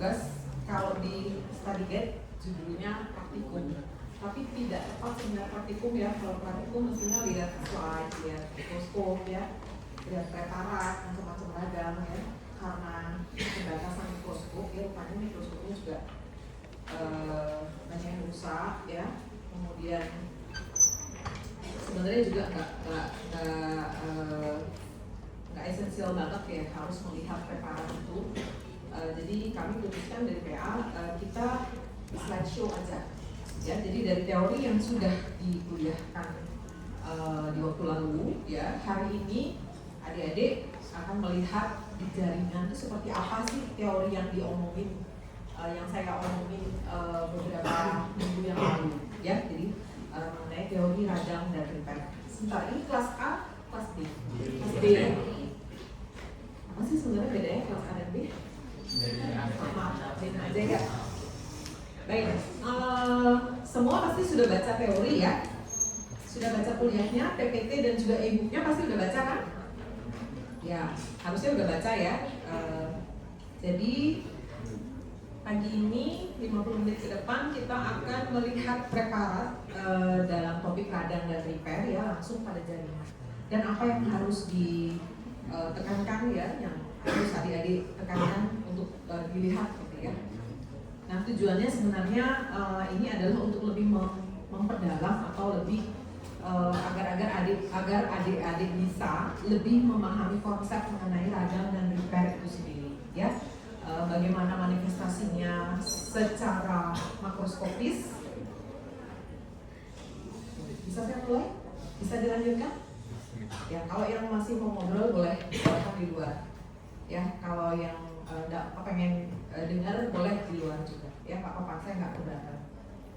Kalau di study guide judulnya praktikum, tapi tidak tepat sebenarnya praktikum ya. Kalau praktikum mestinya lihat slide, lihat mikroskop ya, lihat preparat, macam-macam ragam ya. Karena keterbatasan mikroskop ya, rupanya mikroskopnya juga banyak yang rusak ya. Kemudian sebenarnya juga nggak esensial banget ya harus melihat preparat itu. Jadi kami putuskan dari PA kita slideshow aja ya. Jadi dari teori yang sudah dikuliahkan di waktu lalu ya, hari ini adik-adik akan melihat di jaringan itu seperti apa sih teori yang diomongin, yang saya omongin beberapa minggu yang lalu ya. Jadi mengenai teori radang dan repair. Sebentar, ini kelas A, kelas B. Kelas B. Apa sih sebenarnya bedanya kelas A dan B? Maaf, aja ya. Baik, semua pasti sudah baca teori ya, sudah baca kuliahnya, PPT dan juga e-booknya pasti udah baca kan? Ya, harusnya udah baca ya. Jadi pagi ini 50 menit ke depan kita akan melihat preparat dalam topik radang dan repair ya, langsung pada jaringan. Dan apa yang harus ditekankan ya, yang harus adik-adik tekankan untuk dilihat gitu ya. Nah tujuannya sebenarnya ini adalah untuk lebih memperdalam atau lebih agar adik-adik bisa lebih memahami konsep mengenai radang dan repair itu sendiri ya. Bagaimana manifestasinya secara makroskopis. Bisa saya mulai? Bisa dilanjutkan? Ya, kalau yang masih mau ngobrol boleh silakan di luar. Ya, kalau yang pengen dengar boleh di luar juga. Ya, Pak Papa saya nggak keberatan.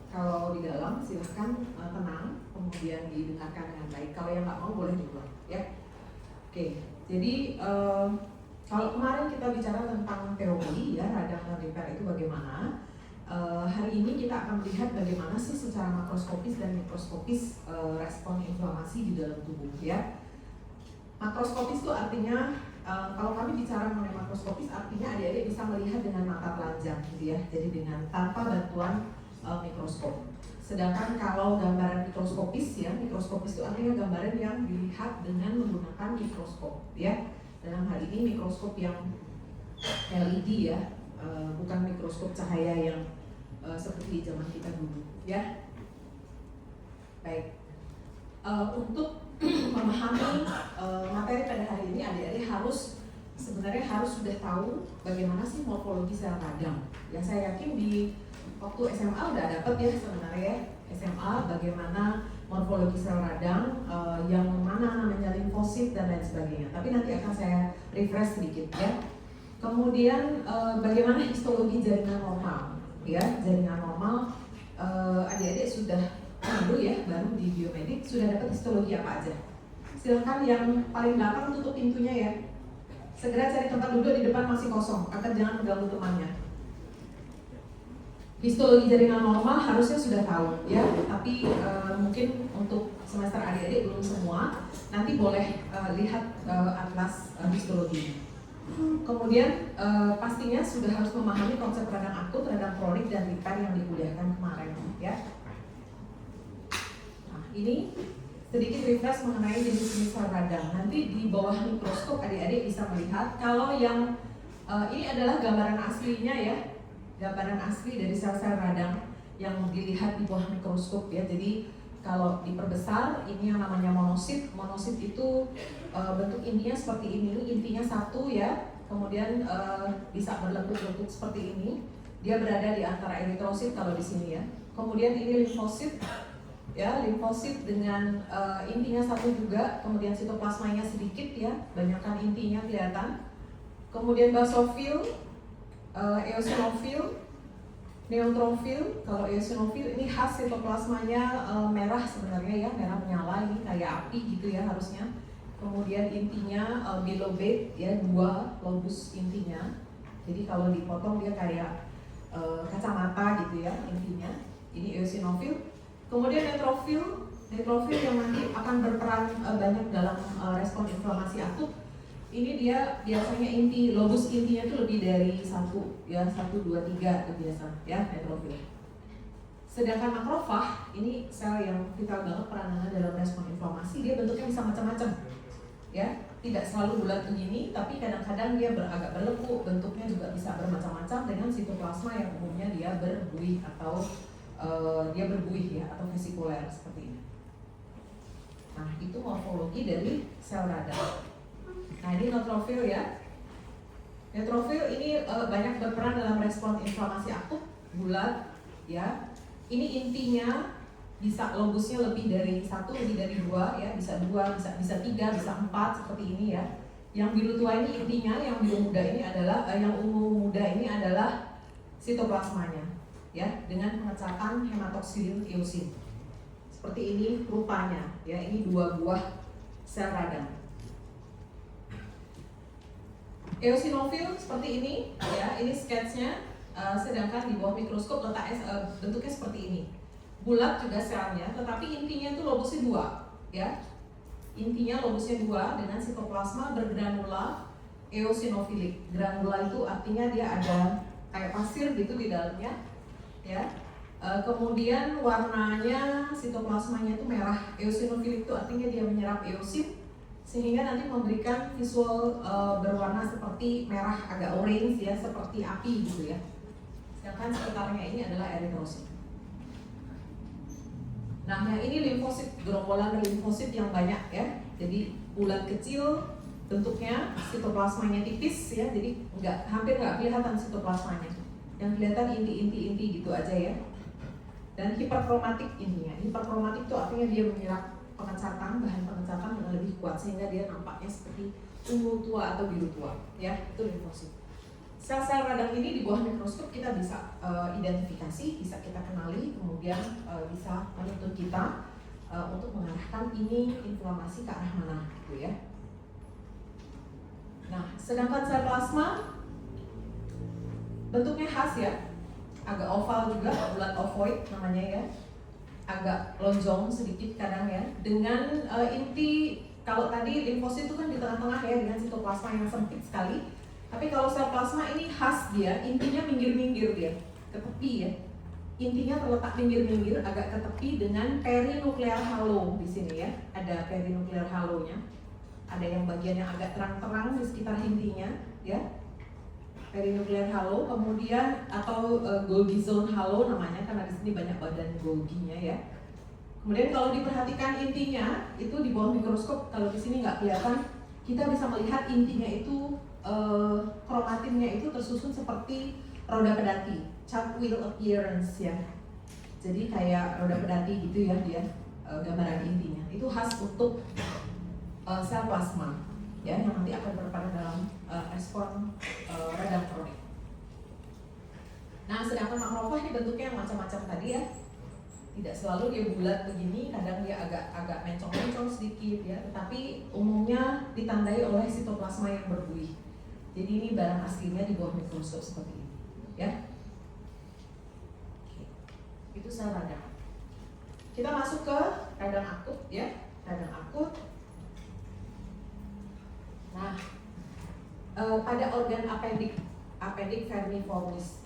Kalau di dalam silahkan tenang, kemudian didengarkan dengan baik. Kalau yang nggak mau boleh di luar. Ya, oke. Jadi kalau kemarin kita bicara tentang teori ya radang dan repair itu bagaimana. Hari ini kita akan melihat bagaimana sih secara makroskopis dan mikroskopis respon inflamasi di dalam tubuh ya. Makroskopis itu artinya kalau kami bicara mengenai makroskopis artinya adik-adik bisa melihat dengan mata telanjang gitu ya. Jadi dengan tanpa bantuan mikroskop. Sedangkan kalau gambaran mikroskopis ya, mikroskopis itu artinya gambaran yang dilihat dengan menggunakan mikroskop ya. Dalam hal ini mikroskop yang LED ya, bukan mikroskop cahaya yang seperti zaman kita dulu ya. Baik, untuk memahami materi pada hari ini adik-adik sebenarnya harus sudah tahu bagaimana sih morfologi sel radang. Ya saya yakin di waktu SMA udah dapat ya sebenarnya SMA bagaimana morfologi sel radang, yang mana namanya limfosit dan lain sebagainya. Tapi nanti akan saya refresh sedikit ya. Kemudian bagaimana histologi jaringan normal ya. Jaringan normal adik-adik sudah dulu ya, baru di biomedik sudah dapat histologi apa aja. Silakan yang paling belakang tutup pintunya ya. Segera cari tempat duduk di depan masih kosong, akan jangan mengganggu temannya. Histologi jaringan normal harusnya sudah tahu ya, tapi mungkin untuk semester adik-adik belum semua. Nanti boleh lihat atlas histologi. Kemudian pastinya sudah harus memahami konsep radang akut, radang kronik dan repair yang dikuliahkan kemarin ya. Nah, ini sedikit refresh mengenai jenis-jenis sel radang. Nanti di bawah mikroskop adik-adik bisa melihat kalau yang ini adalah gambaran aslinya ya. Gambaran asli dari sel-sel radang yang dilihat di bawah mikroskop ya. Jadi kalau diperbesar ini yang namanya monosit. Monosit itu bentuk intinya seperti ini, intinya satu ya. Kemudian bisa berlentuk-lentuk seperti ini. Dia berada di antara eritrosit kalau di sini ya. Kemudian ini limfosit ya, limfosit dengan intinya satu juga. Kemudian sitoplasmanya sedikit ya, banyakkan intinya kelihatan. Kemudian basofil, eosinofil, neutrofil. Kalau eosinofil ini khas sitoplasmanya merah sebenarnya ya, merah menyala, ini kayak api gitu ya harusnya. Kemudian intinya bilobate ya, 2 lobus intinya. Jadi kalau dipotong dia kayak kacamata gitu ya intinya. Ini eosinofil. Kemudian neutrofil yang nanti akan berperan banyak dalam respon inflamasi akut. Ini dia biasanya lobus intinya itu lebih dari 1, ya 1, 2, 3 itu biasa, ya neutrofil. Sedangkan makrofag ini sel yang vital banget peranannya dalam respon inflamasi, dia bentuknya bisa macam-macam, ya tidak selalu bulat begini, tapi kadang-kadang dia agak berlekuk, bentuknya juga bisa bermacam-macam dengan sitoplasma yang umumnya dia berbuih atau ya atau vesikuler seperti ini. Nah itu morfologi dari sel radang. Nah ini neutrofil ya. Neutrofil ini banyak berperan dalam respon inflamasi akut, bulat, ya. Ini intinya bisa lobusnya lebih dari 1, lebih dari 2, ya, bisa 2, bisa 3, bisa 4 seperti ini ya. Yang biru tua ini intinya, yang biru muda ini adalah yang ungu muda ini adalah sitoplasmanya, ya, dengan pengecatan hematoksilin eosin. Seperti ini rupanya, ya, ini 2 buah sel radang. Eosinofil seperti ini, ya, ini sketsnya. Sedangkan di bawah mikroskop letaknya bentuknya seperti ini, bulat juga selnya, tetapi intinya itu lobusnya 2, ya. Intinya lobusnya 2 dengan sitoplasma bergranula eosinofilik. Granula itu artinya dia ada kayak pasir gitu di dalamnya, ya. Kemudian warnanya sitoplasmanya itu merah. Eosinofilik itu artinya dia menyerap eosin sehingga nanti memberikan visual berwarna seperti merah agak orange ya, seperti api gitu ya. Sedangkan sekitarnya ini adalah eritrosit. Nah, yang ini limfosit, gerombolan limfosit yang banyak ya. Jadi bulat kecil bentuknya, sitoplasmanya tipis ya. Jadi hampir nggak kelihatan sitoplasmanya. Yang kelihatan inti-inti gitu aja ya. Dan hiperkromatik intinya. Hiperkromatik itu artinya dia menyerap pengecatan, bahan pengecatan yang lebih kuat sehingga dia nampaknya seperti ungu tua atau biru tua ya. Itu limfosit. Sel-sel radang ini di bawah mikroskop kita bisa identifikasi, bisa kita kenali, kemudian bisa menuntut kita untuk mengarahkan ini inflamasi ke arah mana gitu ya. Nah, sedangkan sel plasma bentuknya khas ya, agak oval juga, bulat ovoid namanya ya, agak lonjong sedikit kadang ya, dengan inti, kalau tadi limfosit itu kan di tengah-tengah ya dengan sitoplasma yang sempit sekali. Tapi kalau sel plasma ini khas dia, intinya minggir-minggir dia, ke tepi ya. Intinya terletak minggir-minggir, agak ke tepi dengan perinuklear halo di sini ya. Ada perinuklear halonya. Ada yang bagian yang agak terang-terang di sekitar intinya, ya. Perinuklear halo, kemudian atau Golgi zone halo namanya, karena di sini banyak badan Golginya ya. Kemudian kalau diperhatikan intinya itu di bawah mikroskop, kalau di sini nggak kelihatan, kita bisa melihat intinya itu kromatinnya itu tersusun seperti roda pedati, chart wheel appearance ya. Jadi kayak roda pedati gitu ya dia gambaran intinya. Itu khas untuk sel plasma ya, yang nanti akan berperan dalam respon radang kronik. Nah, sedangkan makrofag ini bentuknya yang macam-macam tadi ya. Tidak selalu dia bulat begini, kadang dia agak mencong-mencong sedikit ya, tetapi umumnya ditandai oleh sitoplasma yang berbuih. Jadi ini barang aslinya di bawah mikroskop seperti ini, ya. Oke. Itu sel radang. Kita masuk ke radang akut, ya. Radang akut. Nah, pada organ apendik vermiformis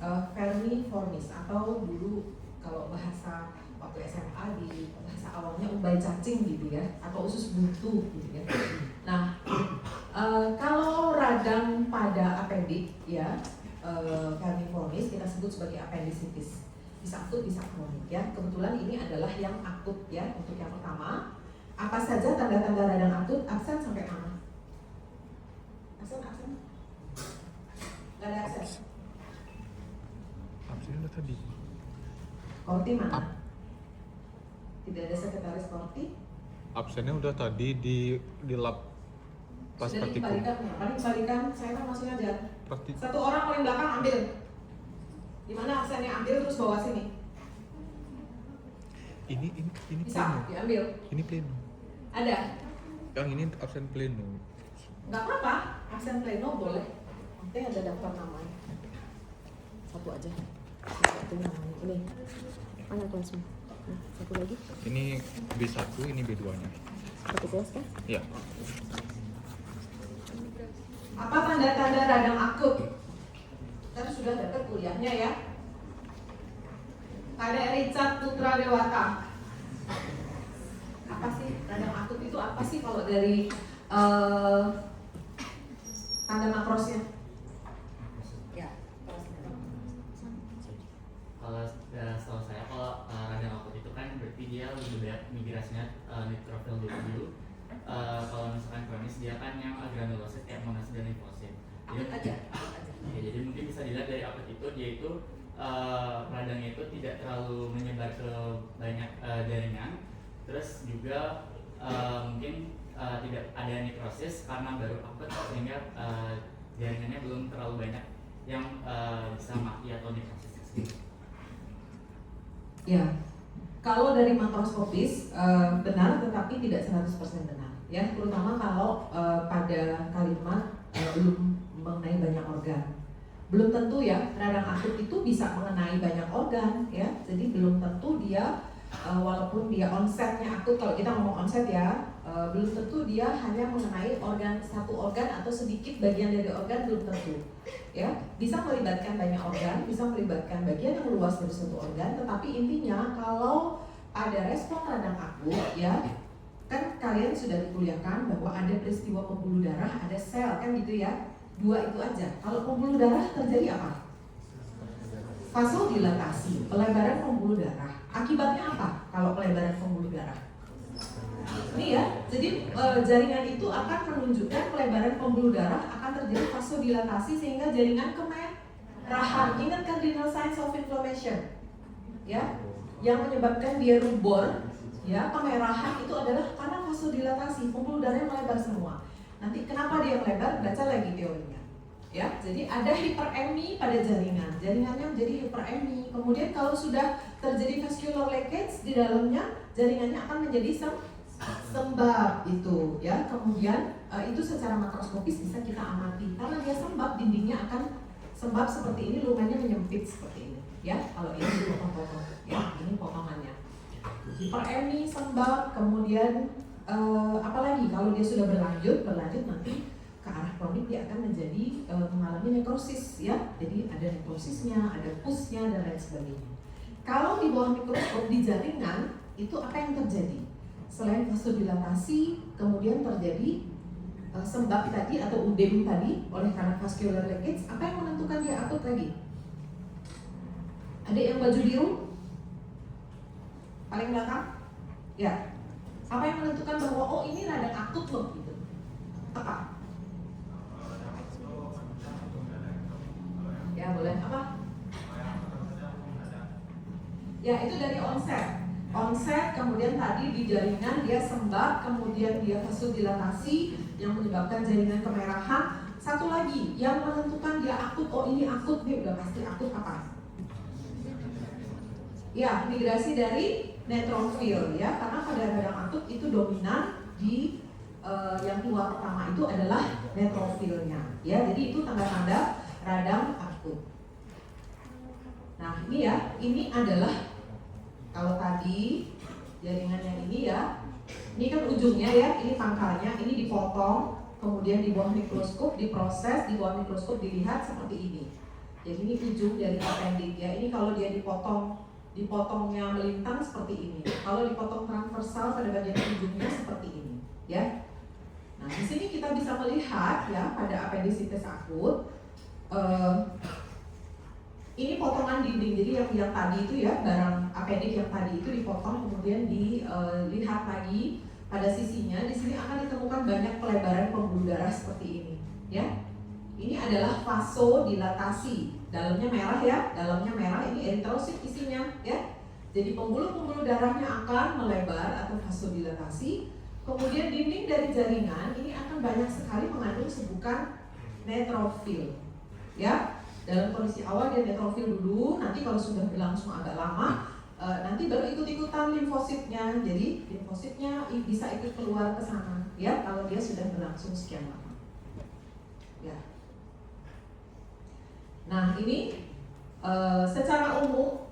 atau dulu kalau bahasa waktu SMA di bahasa awalnya umbai cacing gitu ya, atau usus buntu gitu ya. Nah, kalau radang pada apendik ya, vermiformis kita sebut sebagai apendisitis. Bisa akut, bisa kronik ya. Kebetulan ini adalah yang akut ya. Untuk yang pertama, apa saja tanda-tanda radang akut? Absen sampai mana? Absen? Gak ada absen? Absen udah tadi. Korti mana? Tidak ada sekretaris korti? Absennya udah tadi di lab pas sudah praktikum. Paling balikan, saya kan masih ngajar. Satu orang paling belakang ambil. Dimana absennya ambil terus bawa sini. Ini bisa pleno. diambil. Ini pleno. Ada. Yang ini absen pleno. Nggak apa-apa, absen pleno boleh. Nanti ada daftar namanya. Satu aja. Satu namanya. Ini. Mana kelasmu? Nah, satu lagi. Ini B1, ini B2-nya. Satu kelas kan? Iya. Apa tanda-tanda radang akut? Kan sudah dapat kuliahnya ya. Ada Richard Putra Dewata. Apa sih radang akut itu apa sih kalau dari tanda makrosnya? Ya, kalau setahu saya kalau radang akut itu kan berarti dia lebih banyak migrasinya neutrophil dulu. Kalau misalkan kronis dia kan yang granulosit, monosit dan limfosit. akut aja. Ya, jadi mungkin bisa dilihat dari akut itu dia itu radangnya itu tidak terlalu menyebar ke banyak jaringan. Terus juga mungkin tidak ada nekrosis karena baru akut sehingga jaringannya belum terlalu banyak yang bisa mati atau nekrosis. Ya, kalau dari makroskopis benar tetapi tidak 100% benar ya, terutama kalau pada kalimat belum mengenai banyak organ. Belum tentu ya radang akut itu bisa mengenai banyak organ ya, jadi belum tentu dia walaupun dia onsetnya akut, kalau kita ngomong onset ya belum tentu dia hanya mengenai satu organ atau sedikit bagian dari organ, belum tentu ya, bisa melibatkan banyak organ, bisa melibatkan bagian yang luas dari suatu organ, tetapi intinya kalau ada respon radang akut ya, kan kalian sudah dikuliahkan bahwa ada peristiwa pembuluh darah, ada sel kan gitu ya, dua itu aja. Kalau pembuluh darah terjadi apa? Vasodilatasi, pelebaran pembuluh darah. Akibatnya apa kalau pelebaran pembuluh darah? Ini ya, jadi jaringan itu akan menunjukkan pelebaran pembuluh darah, akan terjadi vasodilatasi sehingga jaringan kemerahan. Ingat cardinal signs of inflammation, ya, yang menyebabkan dia rubor, ya, kemerahan itu adalah karena vasodilatasi, pembuluh darahnya melebar semua. Nanti kenapa dia melebar? Baca lagi teorinya. Ya, jadi ada hiperemi pada jaringan, jaringannya menjadi hiperemi. Kemudian kalau sudah terjadi vascular leakage di dalamnya, jaringannya akan menjadi sembab itu, ya. Kemudian itu secara makroskopis bisa kita amati karena dia sembab, dindingnya akan sembab seperti ini, lumennya menyempit seperti ini, ya. Kalau ini dipotong-potong, ya, ini potongannya. Hiperemi, sembab, kemudian apalagi kalau dia sudah berlanjut nanti ke arah kronik dia akan menjadi mengalami nekrosis ya, jadi ada nekrosisnya, ada pusnya dan lain sebagainya. Kalau di bawah mikroskop di jaringan itu apa yang terjadi? Selain vasodilatasi, kemudian terjadi sembab tadi atau udem tadi oleh karena vascular leakage. Apa yang menentukan dia akut lagi? Ada yang baju biru? Paling belakang? Ya. Apa yang menentukan bahwa oh ini radang akut loh gitu? Apa? Ya boleh apa? Ya itu dari onset. Onset kemudian tadi di jaringan dia sembab, kemudian dia vasodilatasi yang menyebabkan jaringan kemerahan. Satu lagi yang menentukan dia akut, oh ini akut nih, udah pasti akut apa? Ya migrasi dari neutrofil ya, karena pada radang akut itu dominan di yang keluar pertama itu adalah neutrofilnya ya, jadi itu tanda-tanda radang akut. Nah ini ya, ini adalah kalau tadi jaringan yang ini ya, ini kan ujungnya ya, ini pangkalnya, ini dipotong, kemudian di bawah mikroskop diproses, di bawah mikroskop dilihat seperti ini. Jadi ini ujung dari appendix ya, ini kalau dia dipotongnya melintang seperti ini. Kalau dipotong transversal pada bagian ujungnya seperti ini, ya. Nah, di sini kita bisa melihat ya pada appendicitis akut. Ini potongan dinding, jadi yang tadi itu ya, barang appendix yang tadi itu dipotong, kemudian dilihat lagi pada sisinya. Di sini akan ditemukan banyak pelebaran pembuluh darah seperti ini, ya. Ini adalah vasodilatasi. Dalamnya merah ya, dalamnya merah, ini eritrosit isinya ya. Jadi pembuluh-pembuluh darahnya akan melebar atau vasodilatasi. Kemudian dinding dari jaringan ini akan banyak sekali mengandung sebutan neutrofil. Ya, dalam kondisi awal dia neutrofil dulu, nanti kalau sudah berlangsung agak lama, nanti baru ikut-ikutan limfositnya. Jadi limfositnya bisa ikut keluar ke sana ya kalau dia sudah berlangsung sekian lama. Ya. Nah ini secara umum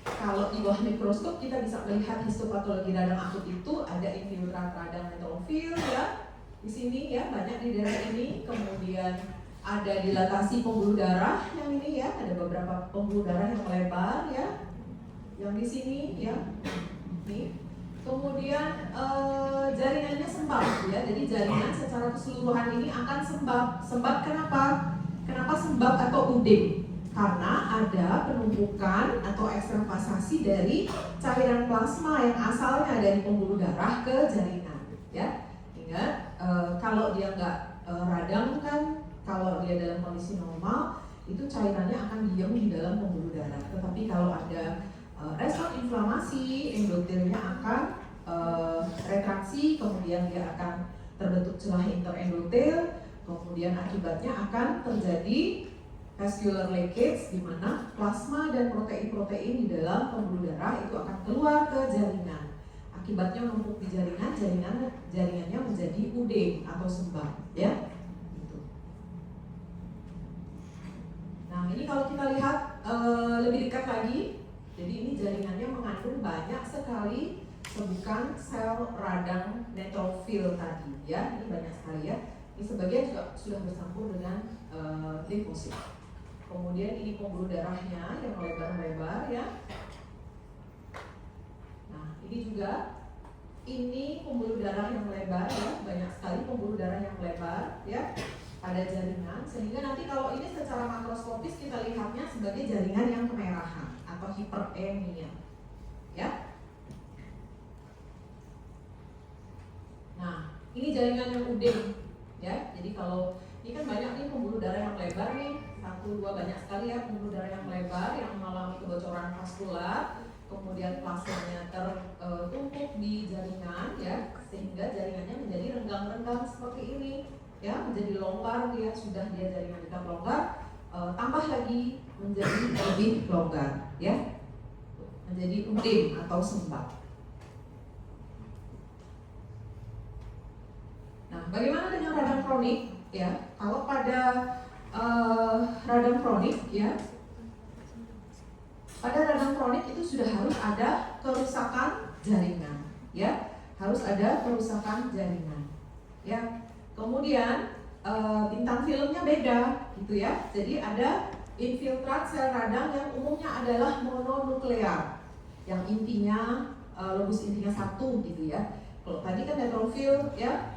kalau di bawah mikroskop kita bisa melihat histopatologi radang akut itu ada infiltrat radang neutrofil ya, di sini ya, banyak di daerah ini. Kemudian ada dilatasi pembuluh darah yang ini ya, ada beberapa pembuluh darah yang lebar ya, yang di sini ya, nih. Kemudian jaringannya sembab ya, jadi jaringan secara keseluruhan ini akan sembab. Sembab kenapa? Kenapa sembab atau uding? Karena ada penumpukan atau ekstravasasi dari cairan plasma yang asalnya dari pembuluh darah ke jaringan. Ya, ingat kalau dia nggak radang kan, kalau dia dalam kondisi normal itu cairannya akan diam di dalam pembuluh darah. Tetapi kalau ada respon inflamasi, endotelnya akan retraksi, kemudian dia akan terbentuk celah interendotel, kemudian akibatnya akan terjadi vascular leakage, di mana plasma dan protein-protein di dalam pembuluh darah itu akan keluar ke jaringan. Akibatnya menumpuk di jaringan, jaringannya menjadi uding atau sembab, ya. Gitu. Nah, ini kalau kita lihat lebih dekat lagi, jadi ini jaringannya mengandung banyak sekali sebutan sel radang neutrofil tadi, ya. Ini banyak sekali ya. Ini sebagian juga sudah bercampur dengan limfosit. Kemudian ini pembuluh darahnya yang lebar-lebar ya. Nah, ini juga ini pembuluh darah yang lebar ya, banyak sekali pembuluh darah yang lebar ya pada jaringan, sehingga nanti kalau ini secara makroskopis kita lihatnya sebagai jaringan yang kemerahan atau hiperemia ya. Nah, ini jaringan yang uding ya. Jadi kalau ini kan banyak nih pembuluh darah yang lebar nih, 1, 2 banyak sekali ya pembuluh darah yang lebar yang mengalami kebocoran vaskular, kemudian plasmanya tertumpuk di jaringan ya, sehingga jaringannya menjadi renggang-renggang seperti ini ya, menjadi longgar dia, sudah dia jaringan dekat longgar, tambah lagi menjadi lebih longgar ya, menjadi uding atau sembab. Nah, bagaimana dengan radang kronik? Ya, kalau pada radang kronik ya, pada radang kronik itu sudah harus ada kerusakan jaringan, ya, harus ada kerusakan jaringan, ya. Kemudian bintang filmnya beda, gitu ya. Jadi ada infiltrat sel radang yang umumnya adalah mononuklear, yang intinya lobus intinya 1, gitu ya. Kalau tadi kan neutrofil, ya.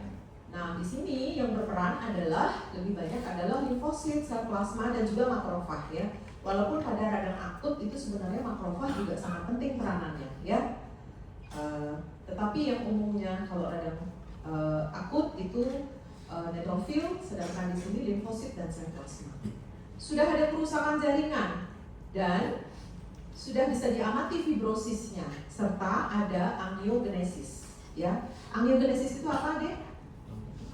Nah, di sini yang berperan adalah lebih banyak adalah limfosit, sel plasma dan juga makrofag ya. Walaupun pada radang akut itu sebenarnya makrofag juga sangat penting peranannya ya. Tetapi yang umumnya kalau radang akut itu neutrofil, sedangkan di sini limfosit dan sel plasma. Sudah ada kerusakan jaringan dan sudah bisa diamati fibrosisnya serta ada angiogenesis ya. Angiogenesis itu apa deh?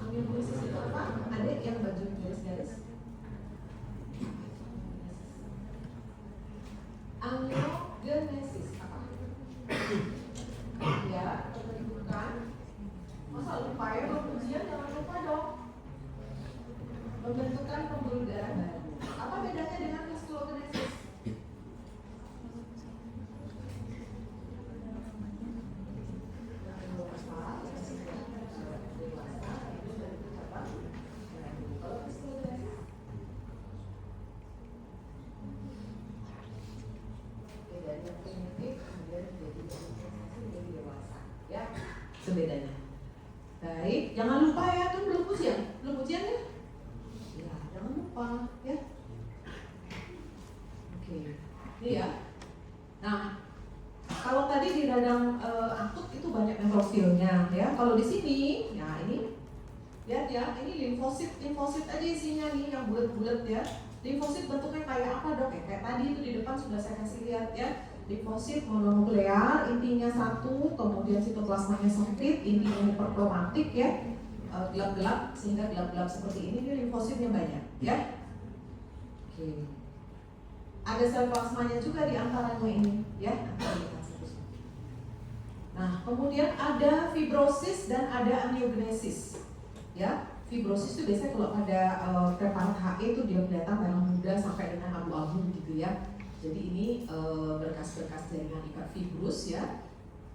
Angiogenesis itu apa? Ada yang baju garis-garis? Angiogenesis apa? Ya, pembentukan. Masa lupa ya, ujian jangan lupa dong. Pembentukan pembuluh darah baru. Apa bedanya dengan vaskulogenesis? Bedanya. Baik, jangan lupa ya, kan belum ujian ya? Ya, jangan lupa ya. Oke, ini ya. Nah, kalau tadi di radang akut itu banyak neutrofilnya ya. Kalau di sini, ya ini lihat ya, ini limfosit aja isinya nih yang bulat-bulat ya. Limfosit bentuknya kayak apa dok? Kayak tadi itu di depan sudah saya kasih lihat ya. Limfosit mononuklear, intinya 1, kemudian sitoplasmanya sempit, intinya hiperkromatik ya, gelap-gelap, sehingga gelap-gelap seperti ini limfositnya banyak ya. Oke. Ada sel plasmanya juga di antaranya ini ya. Nah, kemudian ada fibrosis dan ada angiogenesis ya. Fibrosis itu biasanya kalau pada preparat HE itu dia kelihatan merah muda sampai dengan abu-abu gitu ya. Jadi ini berkas-berkas jaringan ikat fibrus ya.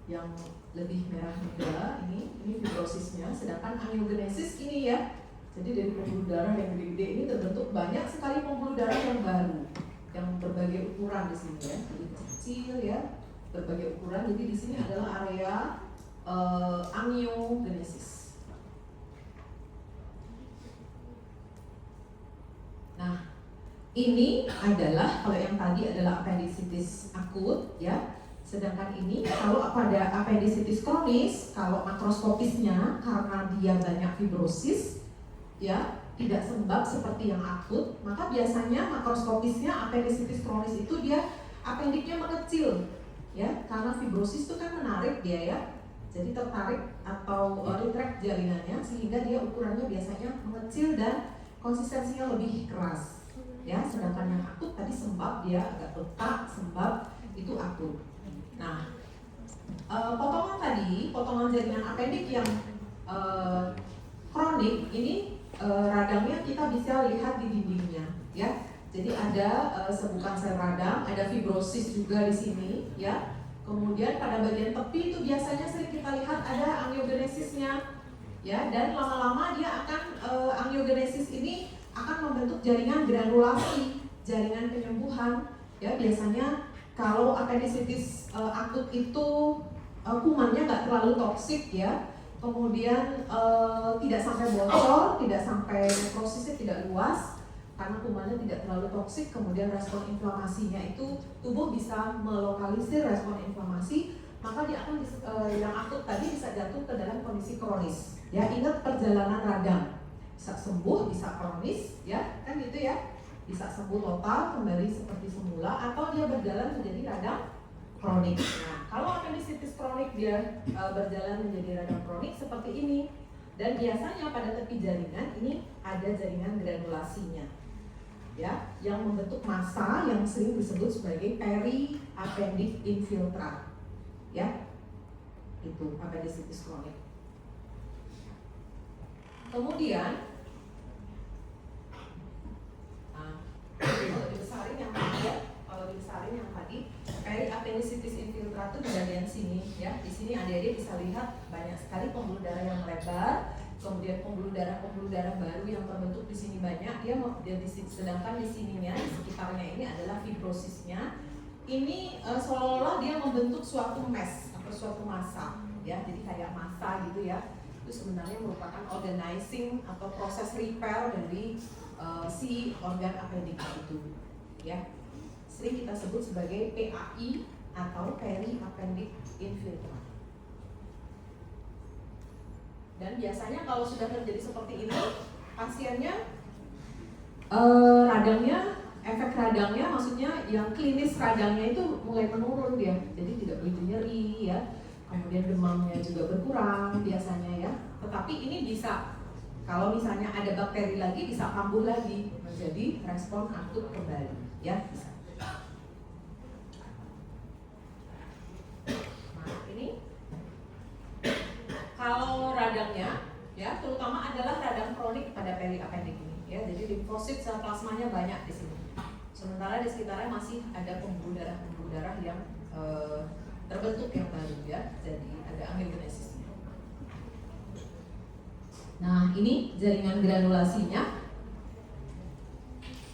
yang lebih merah muda ini fibrosisnya, sedangkan angiogenesis ini ya. Jadi dari pembuluh darah yang gede-gede ini terbentuk banyak sekali pembuluh darah yang baru, yang berbagai ukuran di sini ya, jadi kecil ya, berbagai ukuran. Jadi di sini adalah area angiogenesis. Nah, ini adalah kalau yang tadi adalah appendicitis akut ya. Sedangkan ini kalau pada appendicitis kronis, kalau makroskopisnya karena dia banyak fibrosis ya, tidak sembab seperti yang akut, maka biasanya makroskopisnya appendicitis kronis itu dia appendiknya mengecil ya, karena fibrosis itu kan menarik dia ya. Jadi tertarik atau retract jaringannya sehingga dia ukurannya biasanya mengecil dan konsistensinya lebih keras ya. Sedangkan yang akut tadi sembab dia agak retak, sembab itu akut. Nah, potongan jaringan appendik yang kronik ini radangnya kita bisa lihat di dindingnya, ya. Jadi ada sebukan sel radang, ada fibrosis juga di sini, ya. Kemudian pada bagian tepi itu biasanya sering kita lihat ada angiogenesisnya, ya. Dan lama-lama dia akan angiogenesis ini akan membentuk jaringan granulasi, jaringan penyembuhan, ya. Biasanya kalau appendicitis akut itu kumannya nggak terlalu toksik ya, kemudian tidak sampai bocor, tidak sampai nekrosisnya tidak luas karena kumannya tidak terlalu toksik, kemudian respon inflamasinya itu tubuh bisa melokalisir respon inflamasi, maka dia akan yang akut tadi bisa jatuh ke dalam kondisi kronis. Ya, ingat perjalanan radang, bisa sembuh, bisa kronis, ya kan gitu ya. Bisa sembuh total kembali seperti semula atau dia berjalan menjadi radang kronik. Nah, kalau appendicitis kronik dia berjalan menjadi radang kronik seperti ini, dan biasanya pada tepi jaringan ini ada jaringan granulasinya, ya, yang membentuk massa yang sering disebut sebagai peri-appendic infiltrat, ya, itu appendicitis kronik. Kemudian kalau dibesarin yang tadi ya, peri-appendicitis infiltrat itu di bagian sini ya. Di sini adik-adik bisa lihat banyak sekali pembuluh darah yang melebar, kemudian pembuluh darah baru yang terbentuk di sini banyak ya. Sedangkan di sininya, di sekitarnya ini adalah fibrosisnya. Ini seolah-olah dia membentuk suatu mesh atau suatu massa ya. Jadi kayak massa gitu ya. Itu sebenarnya merupakan organizing atau proses repair dari si organ appendik itu, ya. Sering kita sebut sebagai PAI atau peri-appendic infiltrat. Dan biasanya kalau sudah terjadi seperti ini, pasiennya radangnya, efek radangnya, maksudnya yang klinis radangnya itu mulai menurun dia, jadi tidak begitu nyeri, ya. Kemudian demamnya juga berkurang biasanya ya. Tetapi ini bisa, kalau misalnya ada bakteri lagi bisa kambuh lagi menjadi respon akut kembali, ya bisa. Nah ini kalau radangnya, ya terutama adalah radang kronik pada peri-appendik ini, ya. Jadi limfosit sel plasmanya banyak di sini. Sementara di sekitarnya masih ada pembuluh darah yang terbentuk yang baru ya. Jadi ada angiogenesisnya. Nah, ini jaringan granulasinya.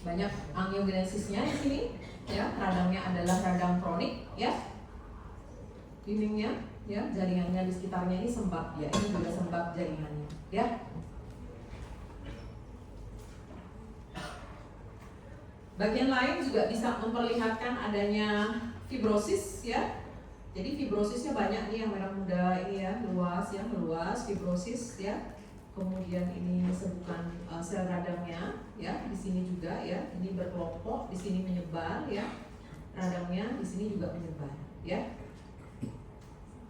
Banyak angiogenesisnya di sini, ya. Radangnya adalah radang kronik, ya. Dindingnya, ya, jaringannya di sekitarnya ini sembab, ya. Ini juga sembab jaringannya, ya. Bagian lain juga bisa memperlihatkan adanya fibrosis, ya. Jadi fibrosisnya banyak nih yang merah muda ini ya, luas fibrosis, ya. Kemudian ini sebutan sel radangnya ya, di sini juga ya, ini berkelompok, di sini menyebar ya, radangnya di sini juga menyebar ya.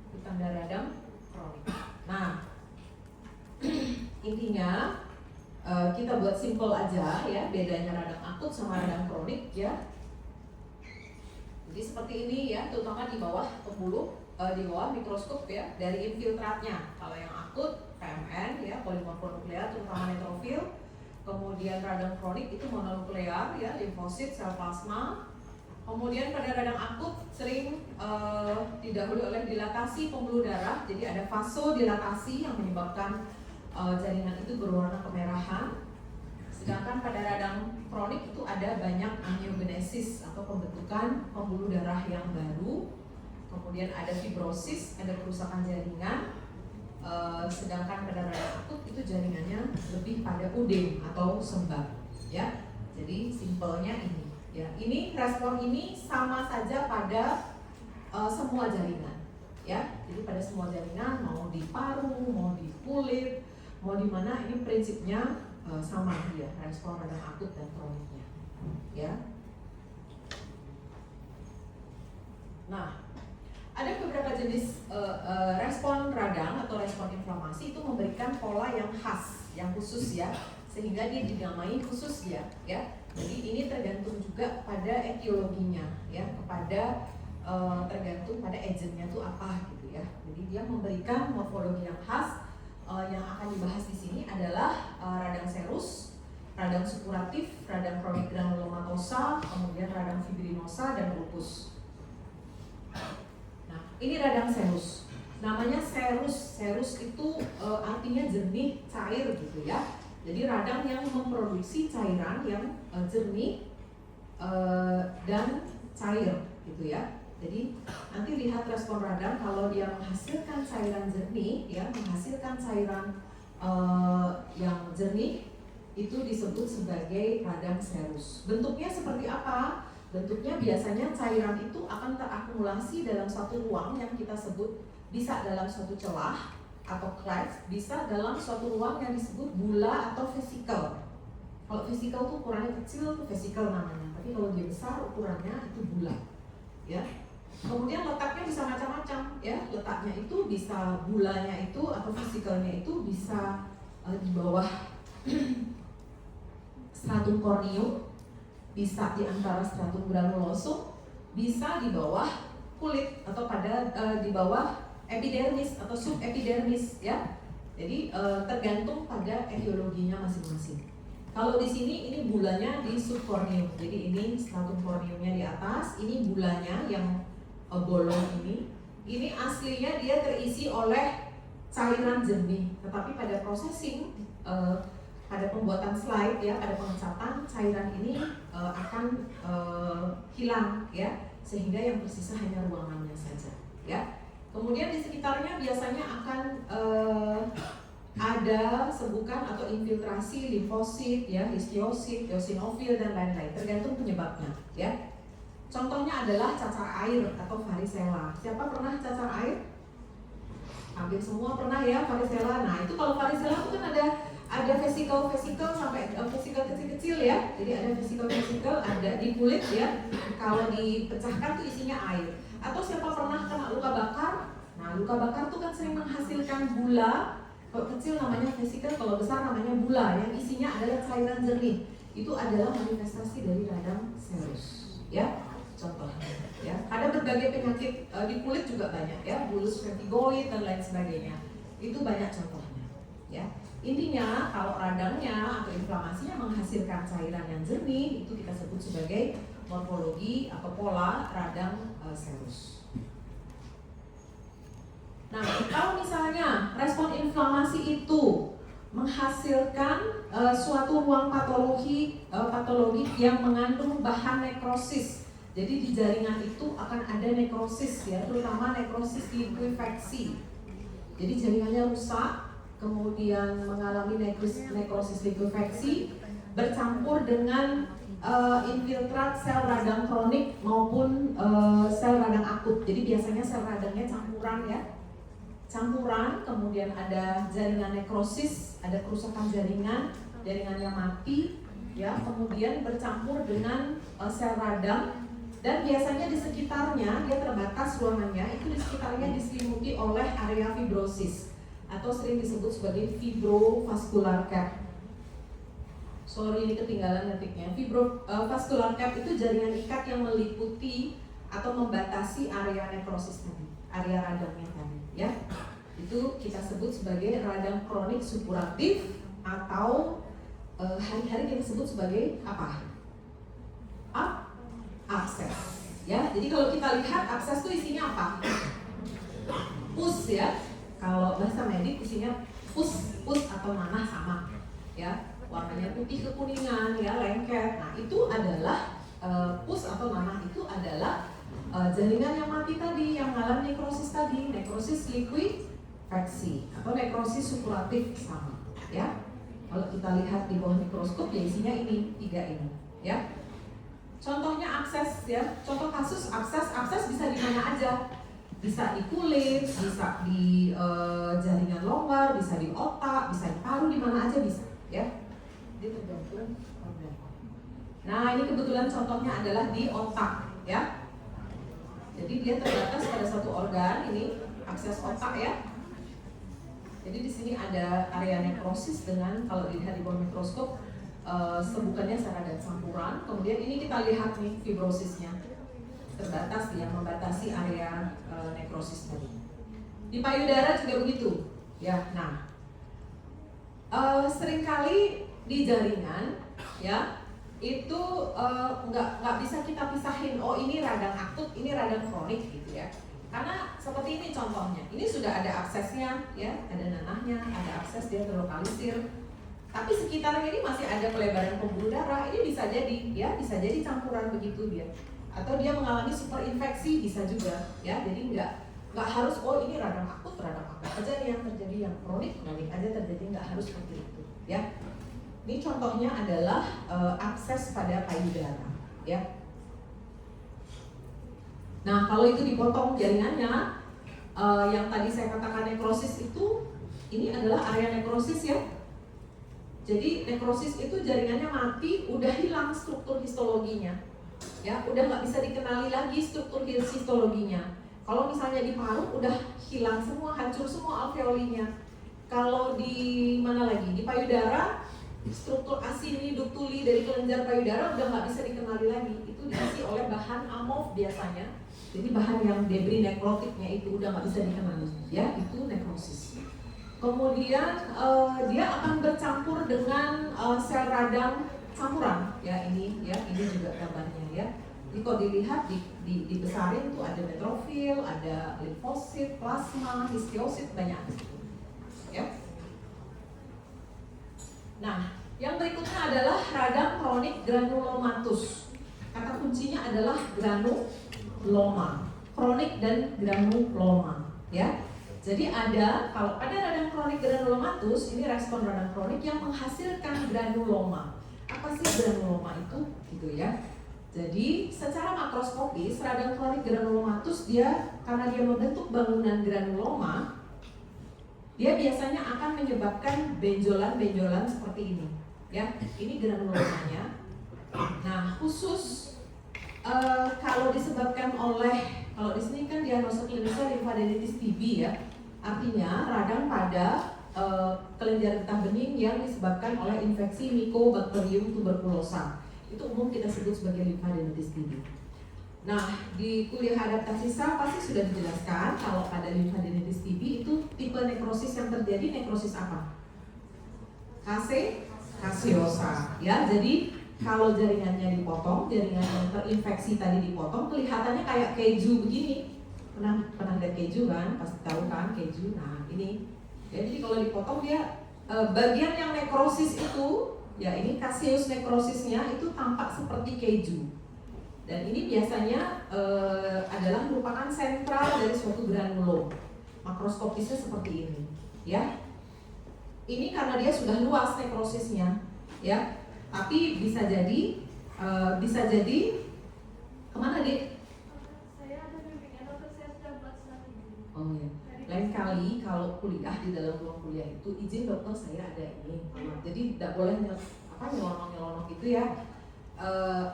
Itu tanda radang kronik. Nah, intinya kita buat simple aja ya, bedanya radang akut sama radang kronik ya. Jadi seperti ini ya, terutama di bawah pembuluh, di bawah mikroskop ya, dari infiltratnya. Kalau yang akut PMN ya, polimorfonuklear terutama neutrofil. Kemudian radang kronik itu mononuklear ya, limfosit, sel plasma. Kemudian pada radang akut sering didahului oleh dilatasi pembuluh darah, jadi ada vasodilatasi yang menyebabkan jaringan itu berwarna kemerahan. Sedangkan pada radang kronik itu ada banyak angiogenesis atau pembentukan pembuluh darah yang baru. Kemudian ada fibrosis, ada kerusakan jaringan. Sedangkan pada radang akut itu jaringannya lebih pada udem atau sembab, ya. Jadi simpelnya ini, ya. Ini respon ini sama saja pada semua jaringan, ya. Jadi pada semua jaringan, mau di paru, mau di kulit, mau di mana, ini prinsipnya sama dia, respon radang akut dan kroniknya, ya. Nah, ada beberapa jenis respon radang atau respon inflamasi itu memberikan pola yang khas, yang khusus, ya, sehingga dia dinamai khusus, ya. Jadi ini tergantung juga pada etiologinya, ya, kepada tergantung pada agentnya itu apa, gitu, ya. Jadi dia memberikan morfologi yang khas. Yang akan dibahas di sini adalah radang serus, radang supuratif, radang kronik granulomatosa, kemudian radang fibrinosa dan lupus. Nah, ini radang serus. Namanya serus. Serus itu artinya jernih, cair, gitu, ya. Jadi radang yang memproduksi cairan yang jernih dan cair, gitu, ya. Jadi nanti lihat respon radang, kalau dia menghasilkan cairan jernih, ya, menghasilkan cairan yang jernih, itu disebut sebagai radang serus. Bentuknya seperti apa? Bentuknya biasanya cairan itu akan terakumulasi dalam satu ruang yang kita sebut, bisa dalam suatu celah atau cleft, bisa dalam suatu ruang yang disebut bula atau vesikel. Kalau vesikel itu ukurannya kecil, itu vesikel namanya. Tapi kalau dia besar, ukurannya itu bula, ya. Kemudian letaknya bisa macam-macam, ya. Letaknya itu bisa bulanya itu atau vesikelnya itu bisa di bawah stratum corneum, bisa di antara stratum granulosum, bisa di bawah kulit atau pada di bawah epidermis atau subepidermis, ya. Jadi tergantung pada etiologinya masing-masing. Kalau di sini ini bulanya di subcorneum, jadi ini stratum corneumnya di atas, ini bulanya yang bolong ini. Ini aslinya dia terisi oleh cairan jernih, tetapi pada processing, pada pembuatan slide, ya, pada pengecatan, cairan ini akan hilang, ya, sehingga yang tersisa hanya ruangannya saja, ya. Kemudian di sekitarnya biasanya akan ada sebukan atau infiltrasi limfosit, ya, histiosit, eosinofil dan lain-lain, tergantung penyebabnya, ya. Contohnya adalah cacar air atau varicella. Siapa pernah cacar air? Hampir semua pernah, ya, varicella. Nah, itu kalau varicella itu kan ada vesikel sampai vesikel kecil-kecil, ya. Jadi ada vesikel ada di kulit, ya. Kalau dipecahkan tuh isinya air. Atau siapa pernah kena luka bakar? Nah, luka bakar tuh kan sering menghasilkan bula. Kalau kecil namanya vesikel, kalau besar namanya bula, yang isinya adalah cairan jernih. Itu adalah manifestasi dari radang serus, ya. Contohnya, ya. Ada berbagai penyakit di kulit juga banyak, ya, bullous vertigoid dan lain sebagainya. Itu banyak contohnya, ya. Intinya kalau radangnya atau inflamasinya menghasilkan cairan yang jernih, itu kita sebut sebagai morfologi atau pola radang serus. Nah, kalau misalnya respon inflamasi itu menghasilkan suatu ruang patologi yang mengandung bahan nekrosis. Jadi di jaringan itu akan ada nekrosis, ya, terutama nekrosis likuifaksi. Jadi jaringannya rusak, kemudian mengalami nekrosis likuifaksi, bercampur dengan infiltrat sel radang kronik maupun sel radang akut. Jadi biasanya sel radangnya campuran, ya. Campuran, kemudian ada jaringan nekrosis, ada kerusakan jaringannya mati, ya, kemudian bercampur dengan sel radang. Dan biasanya di sekitarnya, dia terbatas ruangannya, itu di sekitarnya diselimuti oleh area fibrosis atau sering disebut sebagai fibrovascular cap. Sorry, ini ketinggalan ngetiknya. Fibrovascular cap itu jaringan ikat yang meliputi atau membatasi area nekrosis tadi, area radangnya tadi, ya. Itu kita sebut sebagai radang kronik supuratif atau hari-hari kita sebut sebagai apa? Abses. ya. Jadi kalau kita lihat abses itu isinya apa? Pus ya. Kalau bahasa medik isinya pus atau nanah sama, ya. Warnanya putih kekuningan, ya, lengket. Nah itu adalah pus atau nanah itu adalah jaringan yang mati tadi, yang mengalami nekrosis tadi, nekrosis likuifaksi atau nekrosis supuratif sama, ya. Kalau kita lihat di bawah mikroskop ya isinya ini, 3 ini, ya. Contohnya abses ya, contoh kasus abses bisa di mana aja, bisa di kulit, bisa di jaringan longgar, bisa di otak, bisa di paru, di mana aja bisa, ya. Dia tergantung organ. Nah ini kebetulan contohnya adalah di otak, ya. Jadi dia terbatas pada satu organ, ini akses otak ya. Jadi di sini ada area nekrosis dengan kalau dilihat di bawah mikroskop sebutannya secara dan campuran. Kemudian ini kita lihat nih fibrosisnya terbatas yang membatasi area nekrosis tadi. Di payudara juga begitu, ya. Nah, seringkali di jaringan, ya. Itu nggak bisa kita pisahin, oh ini radang akut, ini radang kronik gitu ya. Karena seperti ini contohnya, ini sudah ada aksesnya ya, ada nanahnya, ada akses, dia terlokalisir. Tapi sekitarnya ini masih ada pelebaran pembuluh darah, ini bisa jadi ya, bisa jadi campuran begitu dia. Atau dia mengalami superinfeksi bisa juga ya, jadi nggak harus oh ini radang akut aja yang terjadi, yang kronik aja terjadi, nggak harus seperti itu ya. Ini contohnya adalah akses pada payudara, ya. Nah, kalau itu dipotong jaringannya, yang tadi saya katakan nekrosis itu, ini adalah area nekrosis ya. Jadi nekrosis itu jaringannya mati, udah hilang struktur histologinya, ya, udah nggak bisa dikenali lagi struktur histologinya. Kalau misalnya di paru udah hilang semua, hancur semua alveolinya. Kalau di mana lagi? Di payudara, struktur asini duktuli dari kelenjar payudara udah nggak bisa dikenali lagi. Itu diisi oleh bahan amorf biasanya. Jadi bahan yang debris nekrotiknya itu udah nggak bisa dikenali, ya, itu nekrosis. Kemudian dia akan bercampur dengan sel radang campuran, ya ini juga gambarnya ya. Jadi kalau dilihat dibesarin tuh ada neutrofil, ada limfosit, plasma, histiosit, banyak ya. Nah, yang berikutnya adalah radang kronik granulomatus. Kata kuncinya adalah granuloma, kronik dan granuloma, ya. Jadi kalau ada radang kronik granulomatus, ini respon radang kronik yang menghasilkan granuloma. Apa sih granuloma itu? Gitu ya. Jadi secara makroskopis radang kronik granulomatus karena dia membentuk bangunan granuloma, dia biasanya akan menyebabkan benjolan-benjolan seperti ini. Ya, ini granulomanya. Nah, khusus kalau disebabkan oleh, kalau di sini kan diagnosa klinisnya limfadenitis TB ya, artinya radang pada kelenjar getah bening yang disebabkan oleh infeksi Mycobacterium tuberculosa. Itu umum kita sebut sebagai limfadenitis TB. Nah, di kuliah adaptasi sel pasti sudah dijelaskan kalau pada limfadenitis TB itu tipe nekrosis yang terjadi nekrosis apa? Kaseosa, ya. Jadi kalau jaringannya dipotong, jaringan yang terinfeksi tadi dipotong, kelihatannya kayak keju begini. Pernah lihat keju kan? Pasti tahu kan keju. Nah ini, ya, jadi kalau dipotong dia bagian yang nekrosis itu, ya ini caseous nekrosisnya itu tampak seperti keju. Dan ini biasanya adalah merupakan sentral dari suatu granulom. Makroskopisnya seperti ini, ya. Ini karena dia sudah luas nekrosisnya, ya. Tapi bisa jadi kemana Dik? Saya ada bimbingan dokter, saya sudah buat surat izin. Oh ya. Lain kali kalau kuliah di dalam ruang kuliah itu izin dokter saya ada ini. Jadi tidak boleh nyelonong gitu ya.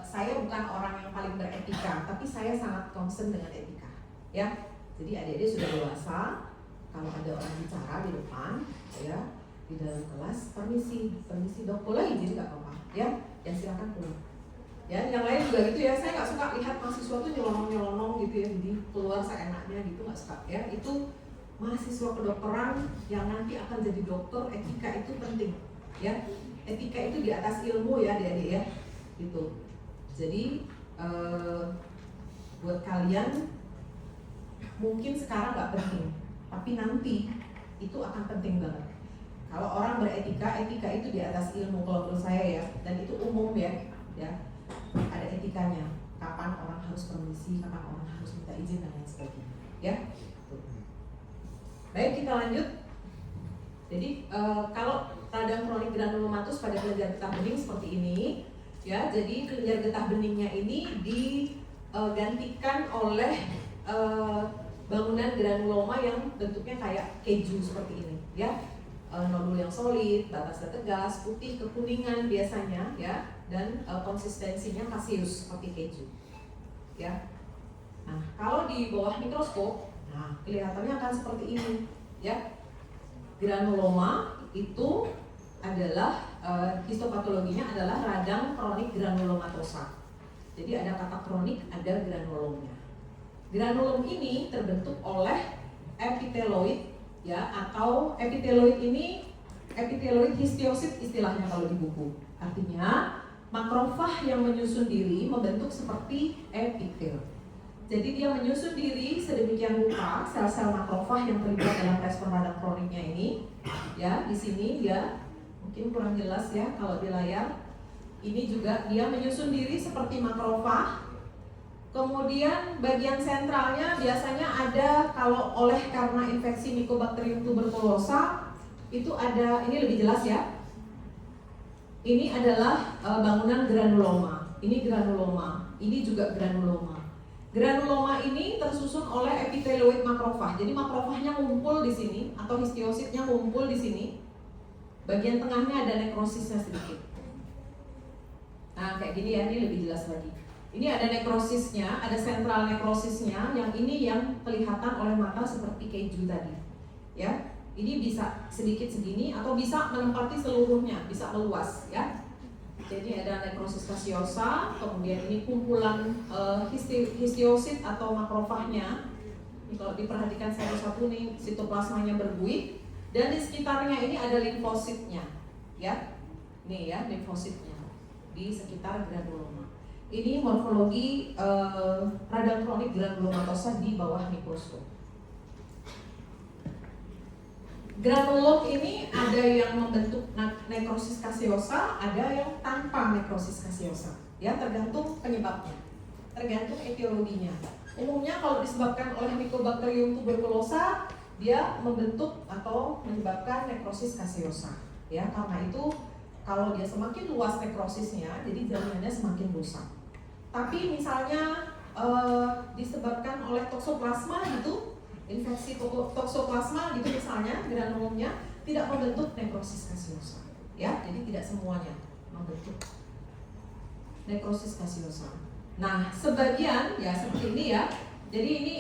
Saya bukan orang yang paling beretika, tapi saya sangat concern dengan etika, ya. Jadi adik-adik sudah dewasa, kalau ada orang bicara di depan, ya, di dalam kelas, permisi dok, boleh izin nggak apa-apa, ya silakan pulang. Ya, yang lain juga gitu ya. Saya nggak suka lihat mahasiswa tuh nyelonong gitu ya, jadi keluar seenaknya gitu, nggak suka. Ya, itu mahasiswa kedokteran yang nanti akan jadi dokter, etika itu penting, ya. Etika itu di atas ilmu ya, adik-adik ya. Gitu. Jadi buat kalian mungkin sekarang nggak penting, tapi nanti itu akan penting banget. Kalau orang beretika, etika itu di atas ilmu kalau menurut saya ya, dan itu umum ya, ada etikanya. Kapan orang harus permisi, kapan orang harus minta izin dan lain sebagainya, ya. Baik, kita lanjut. Jadi kalau radang kronik granulomatus pada kelenjar getah bening seperti ini, ya. Jadi kelenjar getah beningnya ini digantikan oleh bangunan granuloma yang bentuknya kayak keju seperti ini, ya. Nodul yang solid, batasnya tegas, putih kekuningan biasanya, ya, dan konsistensinya kasius seperti keju, ya. Nah, kalau di bawah mikroskop, nah kelihatannya akan seperti ini, ya. Granuloma itu adalah histopatologinya adalah radang kronik granulomatosa. Jadi ada kata kronik, ada granulomnya. Granulom ini terbentuk oleh epiteloid, ya, atau epiteloid ini epiteloid histiosit istilahnya kalau di buku. Artinya makrofag yang menyusun diri membentuk seperti epitel. Jadi dia menyusun diri sedemikian rupa sel-sel makrofag yang terlibat dalam respon radang kroniknya ini, ya. Di sini ya mungkin kurang jelas ya kalau di layar. Ini juga dia menyusun diri seperti makrofag. Kemudian bagian sentralnya biasanya ada kalau oleh karena infeksi Mycobacterium tuberculosa itu ada, ini lebih jelas ya. Ini adalah bangunan granuloma. Ini granuloma. Ini juga granuloma. Granuloma ini tersusun oleh epiteloid makrofag. Jadi makrofagnya ngumpul di sini atau histiositnya ngumpul di sini. Bagian tengahnya ada nekrosisnya sedikit. Nah, kayak gini ya, ini lebih jelas lagi. Ini ada nekrosisnya, ada sentral nekrosisnya, yang ini yang kelihatan oleh mata seperti keju tadi. Ya, ini bisa sedikit segini atau bisa menempati seluruhnya, bisa meluas ya. Jadi ada nekrosis caseosa, kemudian ini kumpulan histiosit atau makrofagnya. Ini kalau diperhatikan satu-satu nih sitoplasmanya berbuih, dan di sekitarnya ini ada limfositnya, ya. Nih ya limfositnya di sekitar granuloma. Ini morfologi radang kronik granulomatosa di bawah mikroskop. Granulom ini ada yang membentuk nekrosis caseosa, ada yang tanpa nekrosis caseosa. Ya, tergantung penyebabnya, tergantung etiologinya. Umumnya kalau disebabkan oleh Mycobacterium tuberculosa, dia membentuk atau menyebabkan nekrosis caseosa. Ya, karena itu kalau dia semakin luas nekrosisnya, jadi jaringannya semakin rusak. Tapi misalnya disebabkan oleh toksoplasma gitu, infeksi toksoplasma gitu misalnya, granulomnya tidak membentuk nekrosis caseosa, ya. Jadi tidak semuanya membentuk nekrosis caseosa. Nah, sebagian ya seperti ini ya. Jadi ini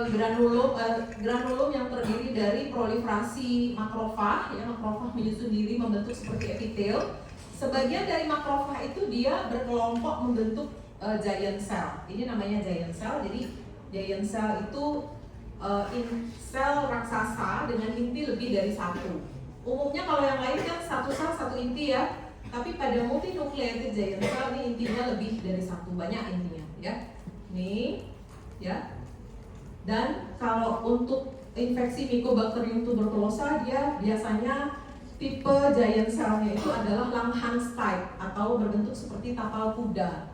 granulom yang terdiri dari proliferasi makrofag, ya, makrofag menyusun diri membentuk seperti epitel. Sebagian dari makrofag itu dia berkelompok membentuk giant cell. Ini namanya giant cell. Jadi giant cell itu sel raksasa dengan inti lebih dari satu. Umumnya kalau yang lain kan satu sel satu inti ya. Tapi pada multinucleated giant cell ini intinya lebih dari satu, banyak intinya ya. Nih ya. Dan kalau untuk infeksi Mycobacterium tuberculosa dia biasanya tipe giant cell-nya itu adalah Langhans type atau berbentuk seperti tapal kuda.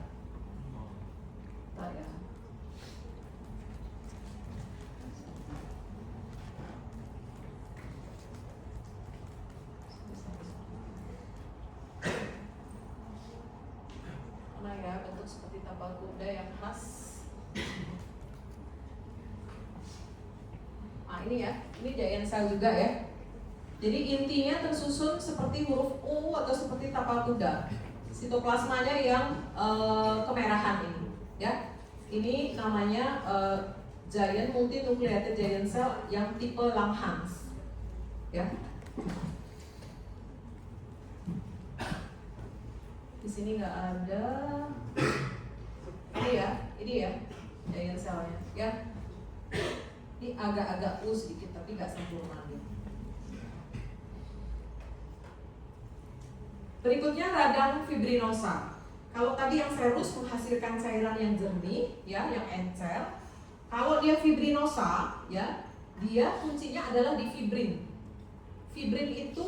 Mana ya bentuk seperti tapal kuda yang khas. Nah ini ya, ini giant cell juga ya. Jadi intinya tersusun seperti huruf U atau seperti tapal kuda. Sitoplasmanya yang kemerahan ini, ya. Ini namanya giant multinucleated giant cell yang tipe Langhans, ya. Di sini nggak ada. Ini ya giant cell-nya, ya. Ini agak-agak U sedikit tapi nggak sempurna gitu. Berikutnya radang fibrinosa. Kalau tadi yang serus menghasilkan cairan yang jernih, ya, yang encer. Kalau dia fibrinosa, ya, dia kuncinya adalah di fibrin. Fibrin itu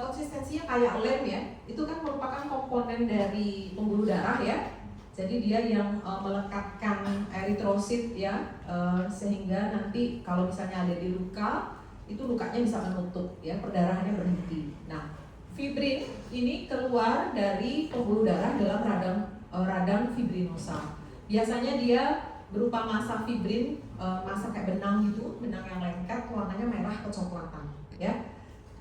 konsistensinya kayak lem ya. Itu kan merupakan komponen dari pembuluh darah ya. Jadi dia yang melekatkan eritrosit ya, sehingga nanti kalau misalnya ada di luka, itu lukanya bisa menutup ya, perdarahannya berhenti. Nah, fibrin ini keluar dari pembuluh darah dalam radang fibrinosa. Biasanya dia berupa massa fibrin, massa kayak benang gitu, benang yang lengket, warnanya merah kecoklatan ya.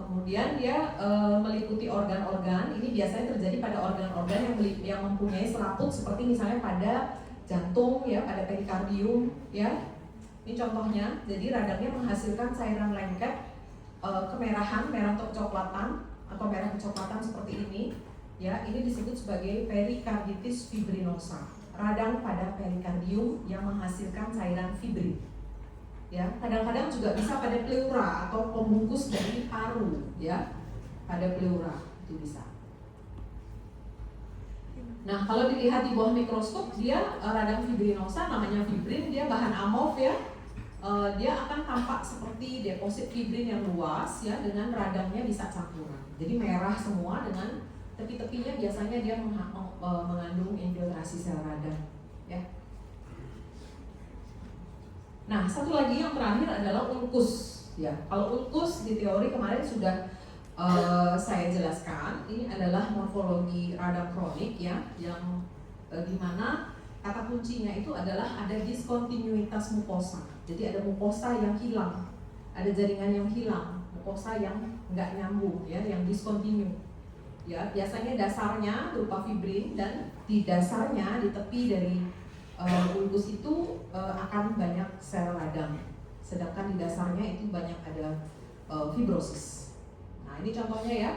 Kemudian dia meliputi organ-organ. Ini biasanya terjadi pada organ-organ yang mempunyai selaput, seperti misalnya pada jantung ya, pada perikardium ya. Ini contohnya. Jadi radangnya menghasilkan cairan lengket kemerahan, merah kecoklatan atau merah kecoklatan seperti ini ya. Ini disebut sebagai perikarditis fibrinosa, radang pada perikardium yang menghasilkan cairan fibrin ya. Kadang-kadang juga bisa pada pleura atau pembungkus dari paru ya, pada pleura itu bisa. Nah, kalau dilihat di bawah mikroskop, dia radang fibrinosa, namanya fibrin, dia bahan amorf ya. Dia akan tampak seperti deposit fibrin yang luas ya, dengan radangnya bisa campuran. Jadi merah semua, dengan tepi-tepinya biasanya dia mengandung infiltrasi sel radang ya. Nah, satu lagi yang terakhir adalah ulkus ya. Kalau ulkus di teori kemarin sudah saya jelaskan. Ini adalah morfologi radang kronik ya, yang dimana kata kuncinya itu adalah ada diskontinuitas mukosa. Jadi ada mukosa yang hilang, ada jaringan yang hilang, mukosa yang nggak nyambung ya, yang diskontinu ya. Biasanya dasarnya berupa fibrin, dan di dasarnya, di tepi dari ulkus itu akan banyak sel radang, sedangkan di dasarnya itu banyak ada fibrosis. Nah, ini contohnya ya.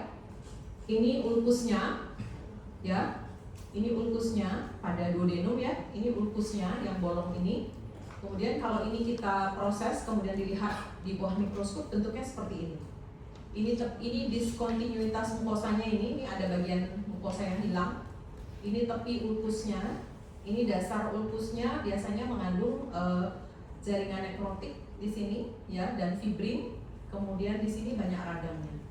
Ini ulkusnya ya. Ini ulkusnya pada duodenum ya. Ini ulkusnya yang bolong ini. Kemudian kalau ini kita proses, kemudian dilihat di bawah mikroskop, bentuknya seperti ini. Ini diskontinuitas mukosanya ini ada bagian mukosa yang hilang. Ini tepi ulkusnya. Ini dasar ulkusnya biasanya mengandung jaringan nekrotik di sini ya, dan fibrin. Kemudian di sini banyak radangnya.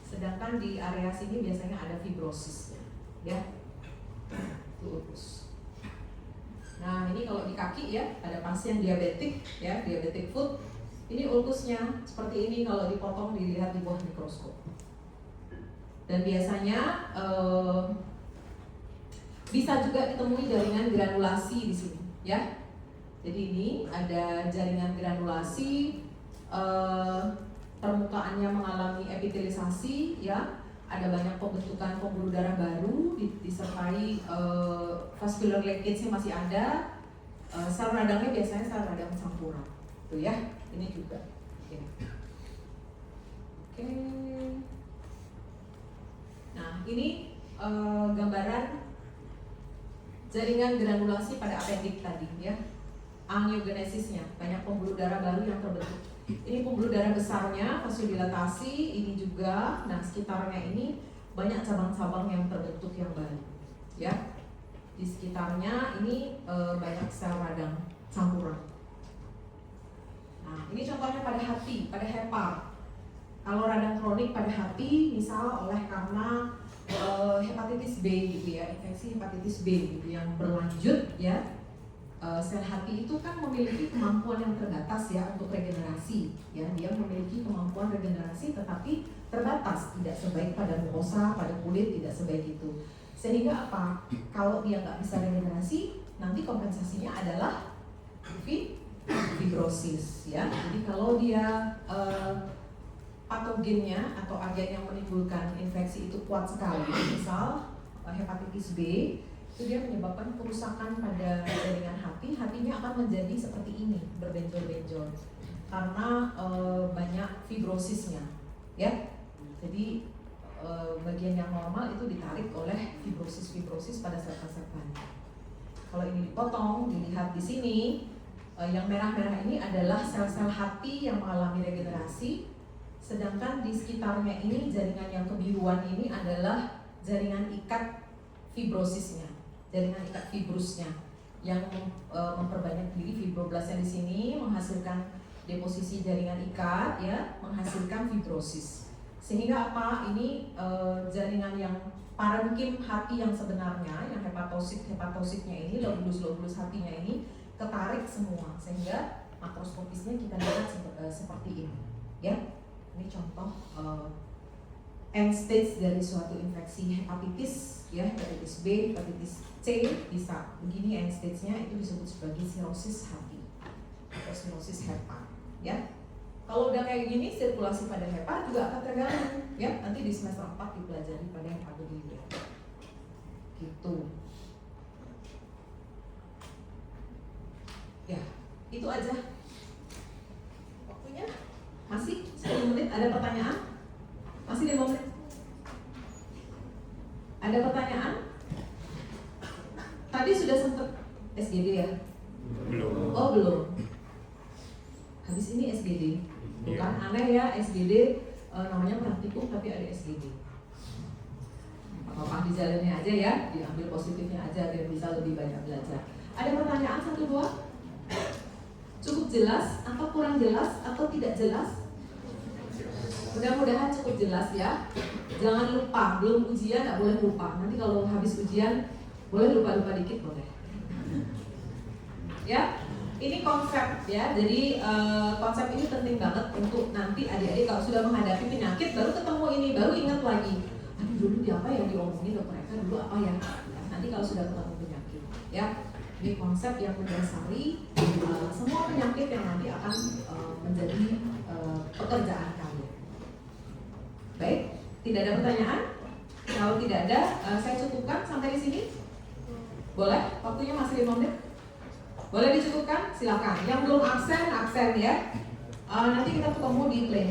Sedangkan di area sini biasanya ada fibrosisnya ya. Itu ulkus. Nah, ini kalau di kaki ya, ada pasien diabetik ya, diabetic foot. Ini ulkusnya seperti ini kalau dipotong, dilihat di bawah mikroskop. Dan biasanya bisa juga ditemui jaringan granulasi di sini ya. Jadi ini ada jaringan granulasi, permukaannya mengalami epitelisasi ya. Ada banyak pembentukan pembuluh darah baru, disertai vascular leakage-nya masih ada. Sel radangnya biasanya sel radang campuran tuh ya. Ini juga Oke. Nah, ini gambaran jaringan granulasi pada apendik tadi ya, angiogenesisnya, banyak pembuluh darah baru yang terbentuk. Ini pembuluh darah besarnya, vasodilatasi, ini juga. Nah, sekitarnya ini banyak cabang-cabang yang terbentuk yang baru ya. Di sekitarnya ini banyak sel radang campuran. Nah, ini contohnya pada hati, pada hepar. Kalau radang kronik pada hati, misal oleh karena hepatitis B gitu ya, infeksi hepatitis B gitu yang berlanjut ya. Sel hati itu kan memiliki kemampuan yang terbatas ya untuk regenerasi ya. Dia memiliki kemampuan regenerasi tetapi terbatas, tidak sebaik pada mukosa, pada kulit, tidak sebaik itu. Sehingga apa? Kalau dia nggak bisa regenerasi, nanti kompensasinya adalah fibrosis ya. Jadi kalau dia patogennya atau agen yang menimbulkan infeksi itu kuat sekali, misal hepatitis B, itu dia menyebabkan kerusakan pada jaringan hati. Hatinya akan menjadi seperti ini, berbenjol-benjol karena banyak fibrosisnya ya. Jadi bagian yang normal itu ditarik oleh fibrosis pada sel-sel banyak. Kalau ini dipotong, dilihat di sini, yang merah-merah ini adalah sel-sel hati yang mengalami regenerasi. Sedangkan di sekitarnya ini, jaringan yang kebiruan ini adalah jaringan ikat fibrosisnya, jaringan ikat fibrusnya yang memperbanyak diri fibroblasnya di sini menghasilkan deposisi jaringan ikat ya, menghasilkan fibrosis. Sehingga apa? Ini jaringan yang parenkim hati yang sebenarnya, yang hepatositnya ini, lobulus hatinya ini ketarik semua, sehingga makroskopisnya kita lihat seperti ini ya. Ini contoh end stage dari suatu infeksi hepatitis ya, hepatitis B, hepatitis C bisa begini end stage-nya, itu disebut sebagai sirosis hati atau sirosis hepat ya. Kalau udah kayak gini sirkulasi pada hepat juga akan terganggu ya, nanti di semester 4 dipelajari pada hepatobiliar gitu ya. Itu aja waktunya, masih 10 menit. Ada pertanyaan? Masih 5 menit. Ada pertanyaan? Tadi sudah sempat SGD ya? Belum. Oh belum. Habis ini SGD. Bukan aneh ya, SGD namanya praktikum tapi ada SGD. Apa-apa dijalannya aja ya, diambil positifnya aja biar bisa lebih banyak belajar. Ada pertanyaan 1-2? Cukup jelas atau kurang jelas atau tidak jelas? Mudah-mudahan cukup jelas ya. Jangan lupa, belum ujian nggak boleh lupa. Nanti kalau habis ujian boleh lupa-lupa dikit boleh. Ya, ini konsep ya. Jadi konsep ini penting banget untuk nanti adik-adik kalau sudah menghadapi penyakit baru ketemu ini, baru ingat lagi. Aduh dulu di apa yang diomongin dokter Eka dulu apa ya? Nanti kalau sudah ketemu penyakit, ya. Ini konsep yang mendasari semua penyakit yang nanti akan menjadi pekerjaan kalian. Baik, tidak ada pertanyaan? Kalau tidak ada, saya cukupkan sampai di sini. Boleh? Waktunya masih 5 menit. Boleh dicukupkan? Silakan. Yang belum absen ya. Nanti kita ketemu di pleno.